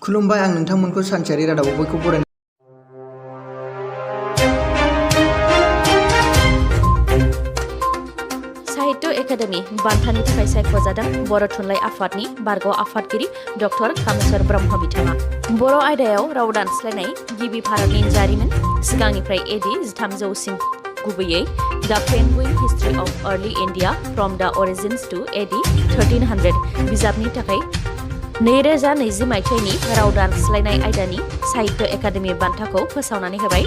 खुलुमबाय आं नोंथांमोनखौ सानसेयारि रादाबाव बयखौ बरायनाय साहित्य एकाडेमि बान्थानि थाखाय सायख'जादों बर' थुनलाइ आफादनि बारग' आफादगिरि डक्टर कामेश्वर ब्रह्म बिथाङा। बर' आयदायाव राव दानस्लायनाय गिबि भारतनि जारिमिन सिगांनिफ्राय एडि 1300सिम गुबैयै द penguin history of early India from द अरिजिन्स टू एडि 1300 बिजाबनि थाखाय 2020 मायथाइनि राव दानस्लायनाय आयदानि साहित्य एकाडेमि बान्थाखौ फोसावनानै होबाय।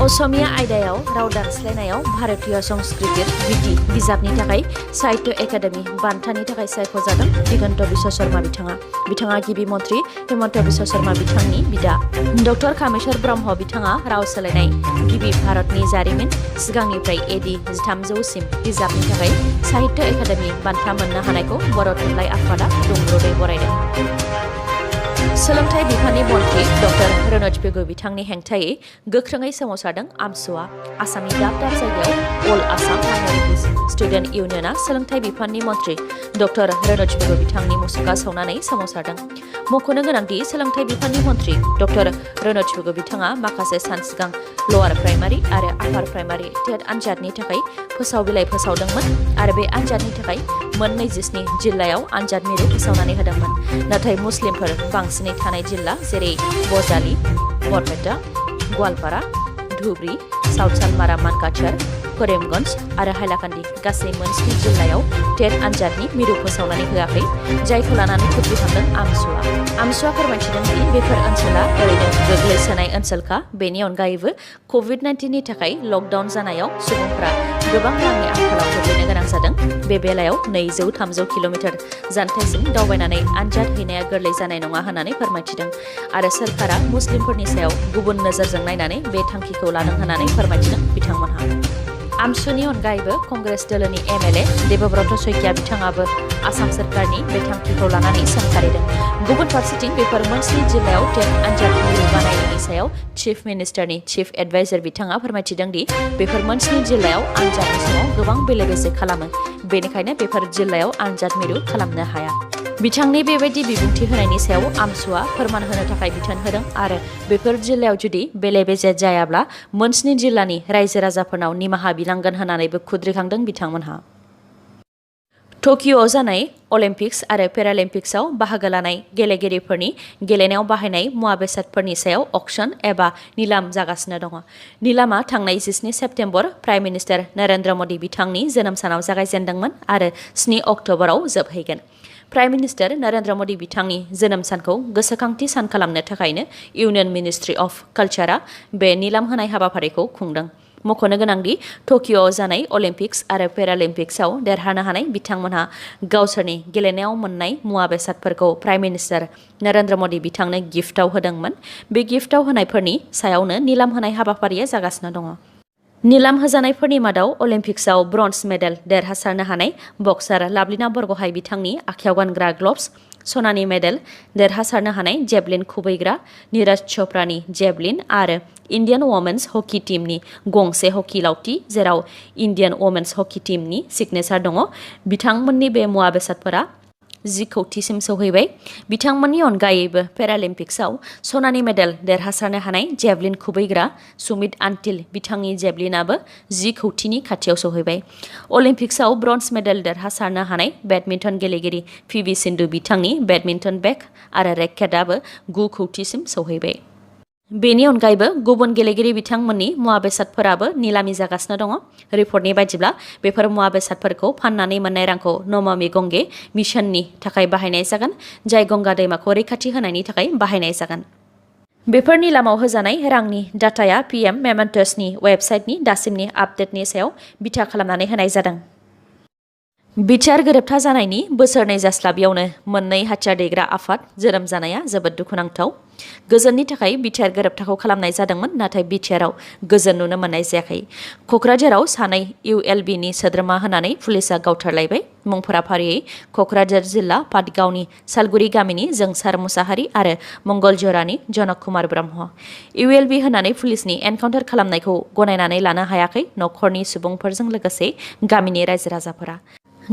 असमिया आयदायाव राव दानस्लायनायाव भारतीय संस्कृति बिदि बिजाबनि थाखाय साहित्य एकाडेमि बान्थानि थाखाय सायख'जादों दिगन्त बिश्व शर्मा बिथाङा गिबि मन्त्रि हेमन्त बिश्व शर्मा बिथांनि बिदा। डक्टर कामेश्वर ब्रह्म बिथाङा राव सोलायनाय गिबि भारतनि जारिमिन सिगांनिफ्राय एडि 1300सिम बिजाबनि थाखाय साहित्य एकाडेमि बान्था मोननो हानायखौ बर' थुनलाइ आफादा दुंब्रुदै बरायदों। सोलोंथाइ बिफाननि मन्त्रि डक्टर रनज पेगु बिथांनि हेंथायै गोख्रोङै सोमावसारदों आमसुआ। आसामनि दाब दाब जायगायाव अल आसाम माइनरिटिज स्टुडेन्ट इउनियनआ सोलोंथाइ बिफाननि मन्त्रि डक्टर रनज पेगु बिथांनि मुसुखा सावनानै सोमावसारदों। मख'नो गोनांदि सोलोंथाइ बिफाननि मन्त्रि डक्टर रनज पेगु बिथाङा माखासे सान सिगां लवार प्राइमारि आरो आपार प्राइमारि टेट आनजादनि थाखाय फोसाव बिलाइ फोसावदोंमोन आरो बे आनजादनि थाखाय मोन 27 जिल्लायाव आनजाद मिरु फोसावनानै होदोंमोन। नाथाय मुस्लिमफोर बांसिनै थानाय जिल्ला जेरै बजालि, बरपेटा, गवालपारा, धुबरी, साउथ सालमारा मानकाछार, करीमगंज आरो हाइलाकान्दी गासै मोन 7 जिल्लायाव टेट आनजादनि मिरु फोसावनानै होआखै, जायखौ लानानै खुद्रिखांदों आमसुआ। आमसुआ फोरमायथिदों दि बेफोर ओनसोला ओरैनो गोग्लैसोनाय ओनसोलखा। बेनि अनगायैबो कभिड-19नि थाखाय लकडाउन जानायाव सुबुंफोरा गोबां रांनि आंखालाव गोग्लैनो गोनां जादों। बे बेलायाव 200-300 किल'मिटार जानथायसिम दावबायनानै आनजाद हैनाया गोरलै जानाय नङा होननानै फोरमायथिदों आरो सोरखारा मुस्लिमफोरनि सायाव गुबुन नोजोरजों नायनानै बे थांखिखौ लादों होननानै फोरमायथिदों बिथांमोनहा। आमसुनि अनगायैबो कंग्रेस दोलोनि एमएलए देबब्रत शइकिया बिथाङाबो आसाम सोरखारनि बे थांखिखौ लानानै सोंखारिदों। गुबुन फारसेथिं बेफोर मोन 7 जिल्लायाव टेट आनजाद मिरु बानायनायनि सायाव चिफ मिनिस्टारनि चिफ एडभाइजार बिथाङा फोरमायथिदों दि बेफोर मोन 7 जिल्लायाव आनजादनि समाव गोबां बेले-बेजे खालामो, बेनिखायनो बेफोर जिल्लायाव आनजाद मिरु खालामनो हाया। बिथांनि बेबायदि बिबुंथि होनायनि सायाव आमसुआ फोरमान होनो थाखाय बिथोन होदों आरो बेफोर जिल्लायाव जुदि बेले-बेजे जायाब्ला मोन 7 जिल्लानि रायजो राजाफोरनाव निमाहा बिनांगोन होननानैबो खुद्रिखांदों बिथांमोनहा। टकिय'आव जानाय अलिम्पिक्स आरो पेरालिम्पिक्सआव बाहागो लानाय गेलेगिरिफोरनि गेलेनायाव बाहायनाय मुवा बेसादफोरनि सायाव अक्सन एबा निलाम जागासिनो दङ। निलामा थांनाय 17 September prime minister Narendra Modi बिथांनि जोनोम सानाव जागायजेनदोंमोन आरो 7 अक्ट'बराव जोबहैगोन। प्राइम मिनिस्टार नरेन्द्र मदि बिथांनि जोनोम सानखौ गोसोखांथि सान खालामनो थाखायनो इउनियन मिनिस्ट्रि अफ कालचारआ बे निलाम होनाय हाबाफारिखौ खुंदों। मख'नो गोनांदि टकिय'आव जानाय अलिम्पिक्स आरो पेरालिम्पिक्सआव देरहानो हानाय बिथांमोनहा गावसोरनि गेलेनायाव मोननाय मुवा बेसादफोरखौ प्राइम मिनिस्टार नरेन्द्र मदि बिथांनो गिफ्टआव होदोंमोन। बे गिफ्टआव होनायफोरनि सायावनो निलाम होनाय हाबाफारिया जागासिनो दङ। निलाम होजानायफोरनि मादाव अलिम्पिक्सआव ब्रन्ज मेडेल देरहासारनो हानाय बक्सार लाभलिना बरग'हाय बिथांनि आखायाव गानग्रा ग्लभ्स, सनानि मेडेल देरहासारनो हानाय जेभलिन खुबैग्रा नीरज चोपड़ानि जेभलिन आरो इन्डियान वमेन्स हकी टीमनि गंसे हकी लावथि जेराव इन्डियान वमेन्स हकी टीमनि सिगनेचार दङ। बिथांमोननि बे मुवा बेसादफोरा 10 कौटिसिम सौहैबाय। बिथांमोननि अनगायैबो पेरालिम्पिक्सआव सनानि मेडेल देरहासारनो हानाय जेभलिन खुबैग्रा सुमित आन्टिल बिथांनि जेभलिनाबो 10 कौटिनि खाथियाव सौहैबाय। अलिम्पिक्सआव ब्रन्ज मेडेल देरहासारनो हानाय बेडमिन्टन गेलेगिरि पिभि सिन्धु बिथांनि बेडमिन्टन बेग आरो रेकेटआबो 9 कौटिसिम सौहैबाय। बेनि अनगायैबो गुबुन गेलेगिरि बिथांमोननि मुवा बेसादफोराबो निलामि जागासिनो दङ। रिपर्टनि बायदिब्ला बेफोर मुवा बेसादफोरखौ फाननानै मोननाय रांखौ नमामि गंगे मिशननि थाखाय बाहायनाय जागोन, जाय गंगा दैमाखौ रैखाथि होनायनि थाखाय बाहायनाय जागोन। बेफोर निलामाव होजानाय रांनि डाटाया पीएम मेमेन्टसनि वेबसाइटनि दासिमनि आपडेटनि सायाव बिथा खालामनानै होनाय जादों। बिटिआर गोरोबथा जानायनि बोसोरनै जास्लाबियावनो मोननै हाथियार दैग्रा आफाद जोनोम जानाया जोबोद दुखुनांथाव। गोजोननि थाखाय बिटिआर गोरोबथाखौ खालामनाय जादोंमोन, नाथाय बिटिआरआव गोजोन नुनो मोननाय जायाखै। क'क्राझाराव सानै इउएलबिनि सोद्रोमा होनानै पुलिसआ गावथारलायबाय। मुंफोरा फारियै क'क्राझार जिल्ला पाटगावनि सालगुरि गामिनि जोंसार मुसाहारि आरो मंगलजरानि जनक कुमार ब्रह्म। इउएलबि होनानै पुलिसनि एनकाउन्टार खालामनायखौ गनायनानै लानो हायाखै न'खरनि सुबुंफोरजों लोगोसे गामिनि रायजो राजाफोरा।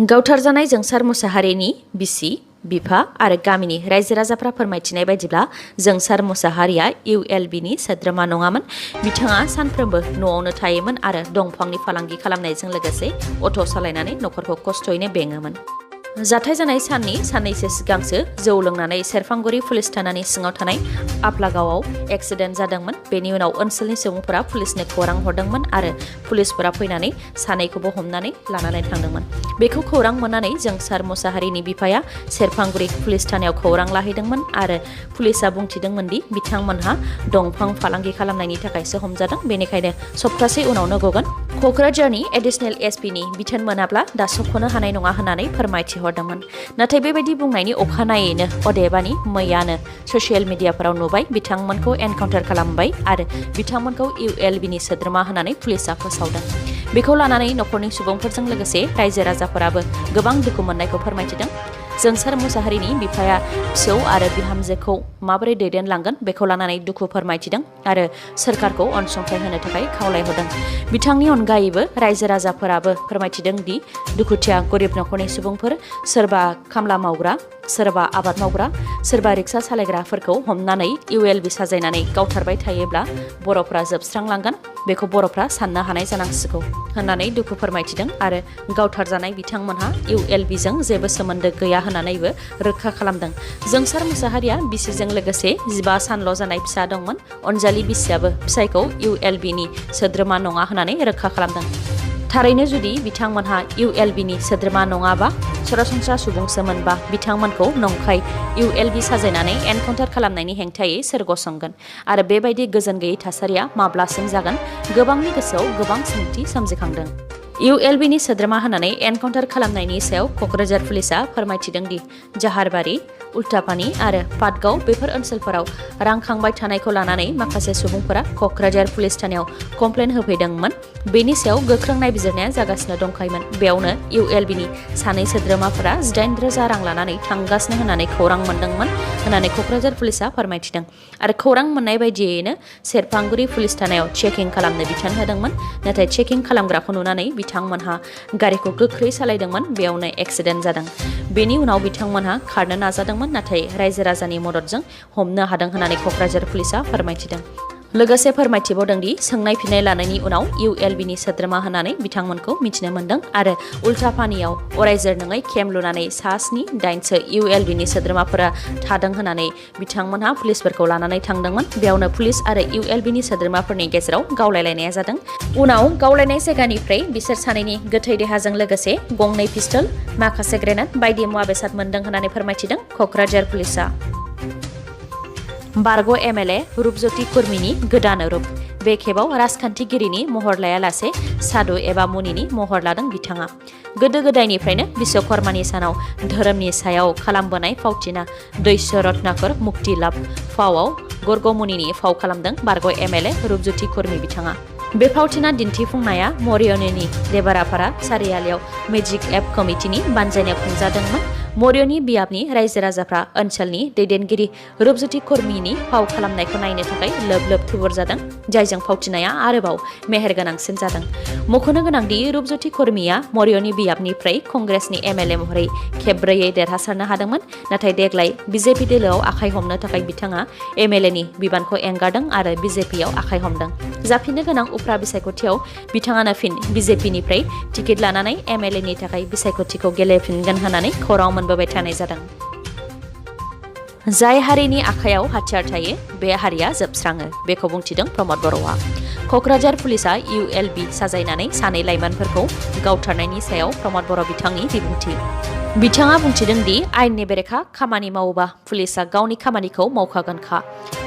गावथारजानाय जोंसार मुसाहारिनि बिसि बिफा आरो गामिनि रायजो राजाफ्रा फोरमायथिनाय बायदिब्ला जोंसार मुसाहारिया ULBनि सोद्रोमा नङामोन। बिथाङा सानफ्रोमबो न'आवनो थायोमोन आरो दंफांनि फालांगि खालामनायजों लोगोसे अट' सालायनानै न'खरखौ खस्थ'यैनो बेङोमोन। जाथाय जानाय साननि साननैसो सिगांसो जौ लोंनानै सेरफांगुरि पुलिस थानानि सिङाव थानाय आप्लागावआव एक्सिडेन्ट जादोंमोन। बेनि उनाव ओनसोलनि सुबुंफोरा पुलिसनो खौरां हरदोंमोन आरो पुलिसफोरा फैनानै सानैखौबो हमनानै लानानै थांदोंमोन। बेखौ खौरां मोननानै जोंसार मुसाहारिनि बिफाया सेरफांगुरि पुलिस थानायाव खौरां लाहैदोंमोन आरो पुलिसआ बुंथिदोंमोन दि बिथांमोनहा दंफां फालांगि खालामनायनि थाखायसो हमजादों, बेनिखायनो सप्तासे उनावनो गगोन। क'क्राझारनि एडिशनेल SPनि बिथोन मोनाब्ला दा सख'नो हानाय नङा होननानै फोरमायथि हरदोंमोन। नाथाय बेबायदि बुंनायनि अखानायैनो अदेबानि मैयानो ससियेल मिडियाफोराव नुबाय बिथांमोनखौ एनकाउन्टार खालामबाय आरो बिथांमोनखौ ULBनि सोद्रोमा होननानै पुलिसआ फोसावदों। बेखौ लानानै न'खरनि सुबुंफोरजों लोगोसे रायजो राजाफोराबो गोबां दुखु मोननायखौ फोरमायथिदों। जोंसार मुसाहारिनि बिफाया फिसौ आरो बिहामजोखौ माबोरै दैदेनलांगोन बेखौ लानानै दुखु फोरमायथिदों आरो सोरखारखौ अनसुंथाइ होनो थाखाय खावलायहरदों। बिथांनि अनगायैबो रायजो राजाफोराबो फोरमायथिदों दि दुखुथिया गरिब न'खरनि सुबुंफोर, सोरबा खामला मावग्रा, सोरबा आबाद मावग्रा, सोरबा रिक्सा सालायग्राफोरखौ हमनानै ULB साजायनानै गावथारबाय थायोब्ला बर'फ्रा जोबस्रांलांगोन, बेखौ बर'फ्रा साननो हानाय जानांसिगौ होननानै दुखु फोरमायथिदों आरो गावथारजानाय बिथांमोनहा ULBजों जेबो सोमोन्दो गैया होननानैबो रोखा खालामदों। जोंसार मुसाहारिया बिसिजों लोगोसे 15 सानल' जानाय फिसा दंमोन। अनजालि बिसियाबो फिसायखौ ULBनि सोद्रोमा नङा होननानै रोखा खालामदों। थारैनो जुदि बिथांमोनहा ULBनि सोद्रोमा नङाबा सरासनस्रा सुबुंसोमोनबा बिथांमोनखौ नंखाय ULB साजायनानै एनकाउन्टार खालामनायनि हेंथायै सोर गसंगोन आरो बेबायदि गोजोन गैयै थासारिया माब्लासिम जागोन? गोबांनि गोसोआव गोबां सोंथि सोमजिखांदों। ULBनि सोद्रोमा होननानै एनकाउन्टार खालामनायनि सायाव क'क्राझार पुलिसआ फोरमायथिदों दि जाहारबारि, उल्टापानि आरो पाटगाव बेफोर ओनसोलफोराव रां खांबाय थानायखौ लानानै माखासे सुबुंफोरा क'क्राझार पुलिस थानायाव कमप्लेन होफैदोंमोन। बेनि सायाव गोख्रों नायबिजिरनाया जागासिनो दंखायोमोन। बेयावनो ULBनि सानै सोद्रोमाफोरा 18,000 रां लानानै थांगासिनो होननानै खौरां मोनदोंमोन होननानै क'क्राझार पुलिसआ फोरमायथिदों आरो खौरां मोननाय बायदियैनो सेरफांगुरि पुलिस थानायाव चेकिं खालामनो बिथोन होदोंमोन। नाथाय चेकिं खालामग्राखौ नुनानै बिथांमोनहा गारिखौ गोख्रै सालायदोंमोन, बेयावनो एक्सिडेन्ट जादों। बेनि उनाव बिथांमोनहा खारनो नाजादोंमोन, नाथाय रायजो राजानि मददजों हमनो हादों होननानै क'क्राझार पुलिसआ फोरमायथिदों। लोगोसे फोरमायथिबावदों दि सोंनाय फिननाय लानायनि उनाव ULBनि सोद्रोमा होननानै बिथांमोनखौ मिथिनो मोन्दों आरो उल्टापानियाव अरायजोर नङै केम्प लुनानै सा 7-8सो ULBनि सोद्रोमाफोरा थादों होननानै बिथांमोनहा पुलिसफोरखौ लानानै थांदोंमोन। बेयावनो पुलिस आरो ULBनि सोद्रोमाफोरनि गेजेराव गावलायलायनाया जादों। उनाव गावलायनाय जायगानिफ्राय बिसोर सानैनि गोथै देहाजों लोगोसे गंनै पिस्तल, माखासे ग्रेनेड बायदि मुवा बेसाद मोन्दों होननानै फोरमायथिदों क'क्राझार पुलिसआ। बारग' MLA रुपज्योति कुर्मीनि गोदान रुप। बे खेबाव राजखान्थिगिरिनि महर लायालासे साधु एबा मुनिनि महर लादों बिथाङा। गोदो गोदायनिफ्रायनो बिश्वकर्मानि सानाव धोरोमनि सायाव खालामबोनाय फावथिना दैस्य रत्नाकर मुक्ति लाभ फावआव गर्ग मुनिनि फाव खालामदों बारग' MLA रुपज्योति कुर्मी बिथाङा। बे फावथिना दिन्थिफुंनाया मरियनीनि देबारापारा सारियालियाव मेजिक एप कमिटिनि बानजायनायाव खुंजादोंमोन। मरियनी बियाबनि रायजो राजाफ्रा ओनसोलनि दैदेनगिरि रुपज्योति कुर्मीनि फाव खालामनायखौ नायनो थाखाय लोब लोब थुबुर जादों, जायजों फावथिनाया आरोबाव मेहेरगोनांसिन जादों। मख'नो गोनांदि रुपज्योति कुर्मीया मरियनी बियाबनिफ्राय कंग्रेसनि MLA महरै खेबब्रैयै देरहासारनो हादोंमोन। नाथाय देग्लाय BJP दोलोआव आखाइ हमनो थाखाय बिथाङा MLAनि बिबानखौ एंगारदों आरो BJPआव आखाइ हमदों। जाफिननो गोनां उफ्रा बिसायख'थियाव बिथाङानो फिन BJPनिफ्राय टिकेट लानानै MLAनि थाखाय बिसायख'थिखौ गेलेफिनगोन होननानै खौरां मोनबोबाय थानाय जादों। जाय हारिनि आखायाव हाथियार थायो बे हारिया जोबस्राङो, बेखौ बुंथिदों प्रमद बर'आ। क'क्राझार पुलिसआ ULB साजायनानै सानै लाइमोनफोरखौ गावथारनायनि सायाव प्रमद बर' बिथांनि बिबुंथि। बिथाङा बुंथिदों दि आयेननि बेरेखा खामानि मावोबा पुलिसआ गावनि खामानिखौ मावखागोनखा।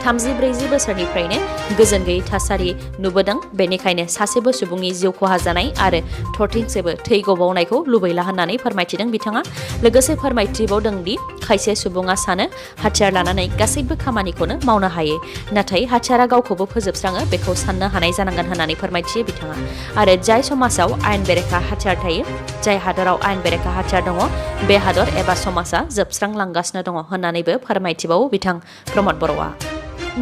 30-40 बोसोरनिफ्रायनो गोजोन गैयै थासारि नुबोदों, बेनिखायनो सासेबो सुबुंनि जिउ खहा जानाय आरो थरथिंसेबो थै गबावनायखौ लुबैला होननानै फोरमायथिदों बिथाङा। लोगोसे फोरमायथिबावदों दि खायसे सुबुङा सानो हाथियार लानानै गासैबो खामानिखौनो मावनो हायो, नाथाय हाथियारा गावखौबो फोजोबस्राङो, बेखौ साननो हानाय जानांगोन होननानै फोरमायथियो बिथाङा। आरो जाय समाजाव आयेन बेरेखा हाथियार थायो, जाय हादराव आयेन बेरेखा हाथियार दङ, बे हादर एबा समाजा जोबस्रांलांगासिनो दङ होननानैबो फोरमायथिबावो बिथां प्रमद बर'आ।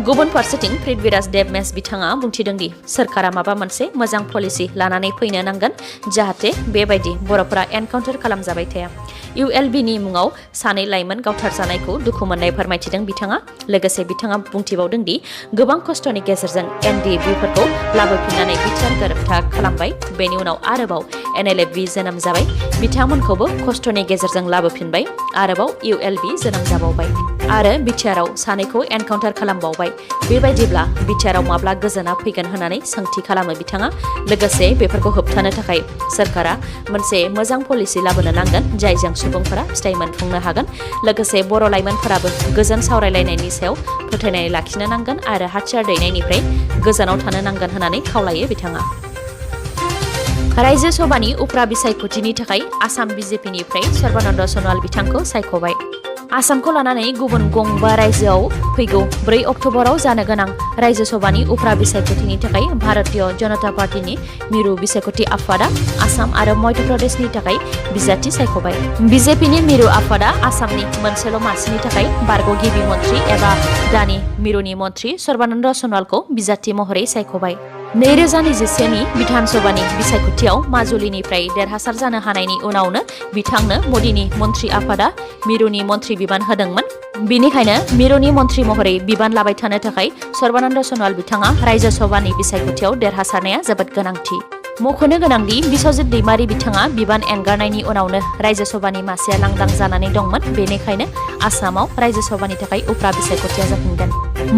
गुबुन फारसेथिं पृथ्वीराज देबमेस बिथाङा बुंथिदों दि सोरखारा माबा मोनसे मोजां पलिसि लानानै फैनो नांगोन जाहाथे बेबायदि बर'फोरा एनकाउन्टार खालामजाबाय थाया। ULB नि मुङाव सानै लाइमोन गावथारजानायखौ दुखु मोननाय फोरमायथिदों बिथाङा। लोगोसे बिथाङा बुंथिबावदों दि गोबां खस्थ'नि गेजेरजों NDFB-फोरखौ लाबोफिननानै बिटिआर गोरोबथा खालामबाय। बेनि उनाव आरोबाव NLFB जोनोम जाबाय। बिथांमोनखौबो खस्थ'नि गेजेरजों लाबोफिनबाय। आरोबाव ULB जोनोम जाबावबाय आरो बिटिआरआव सानैखौ एनकाउन्टार खालामबावबाय। बेबायदिब्ला बिटिआरआव माब्ला गोजोना फैगोन होननानै सोंथि खालामो बिथाङा। लोगोसे बेफोरखौ होबथानो थाखाय सोरखारा मोनसे मोजां पलिसि लाबोनो नांगोन जायजों सुबुंफोरा फिथाइ मोनफुंनो हागोन। लोगोसे बर' लाइमोनफोराबो गोजोन सावरायलायनायनि सायाव फोथायनाय लाखिनो नांगोन आरो हाथियार दैनायनिफ्राय गोजानाव थानो नांगोन होननानै खावलायो बिथाङा। रायजो सभानि उफ्रा बिसायख'थिनि थाखाय आसाम BJP-निफ्राय सर्बानन्द सन'वाल बिथांखौ सायख'बाय। आसामखौ लानानै गुबुन गंबा रायजोआव फैगौ 4 अक्ट'बराव जानो गोनां रायजो सभानि उफ्रा बिसायख'थिनि थाखाय भारतीय जनता पार्टीनि मिरु बिसायख'थि आफादा आसाम आरो मध्य प्रदेशनि थाखाय बिजाथि सायख'बाय। BJP-नि मिरु आफादा आसामनि मोनसेल' मासिनि थाखाय बारग' गिबि मन्थ्रि एबा दानि मिरुनि मन्थ्रि सर्बानन्द सन'वालखौ बिजाथि महरै सायख'बाय। 2021नि बिधान सभानि बिसायख'थियाव माजुलिनिफ्राय देरहासार जानो हानायनि उनावनो बिथांनो मदिनि मन्थ्रि आफादा मिरुनि मन्थ्रि बिबान होदोंमोन। बेनिखायनो मिरुनि मन्थ्रि महरै बिबान लाबाय थानो थाखाय सर्बानन्द सन'वाल बिथाङा रायजो सभानि बिसायख'थियाव देरहासारनाया जोबोद गोनांथि। मख'नो गोनांदि बिस्वजित दैमारी बिथाङा बिबान एंगारनायनि उनावनो रायजो सभानि मासिया लांदां जानानै दंमोन। बेनिखायनो आसामाव रायजो सभानि थाखाय उफ्रा बिसायख'थिया जाफिनगोन।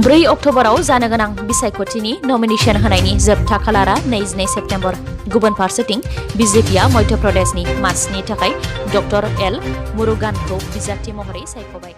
4 अक्ट'बराव जानो गोनां बिसायख'थिनि नमिनेसन होनायनि जोबथा खालारा 22 सेप्तेम्बर। गुबुन फारसेथिं BJP-आ मध्य प्रदेशनि मासिनि थाखाय डक्टर L. मुरुगानखौ बिजाथि महरै सायख'बाय।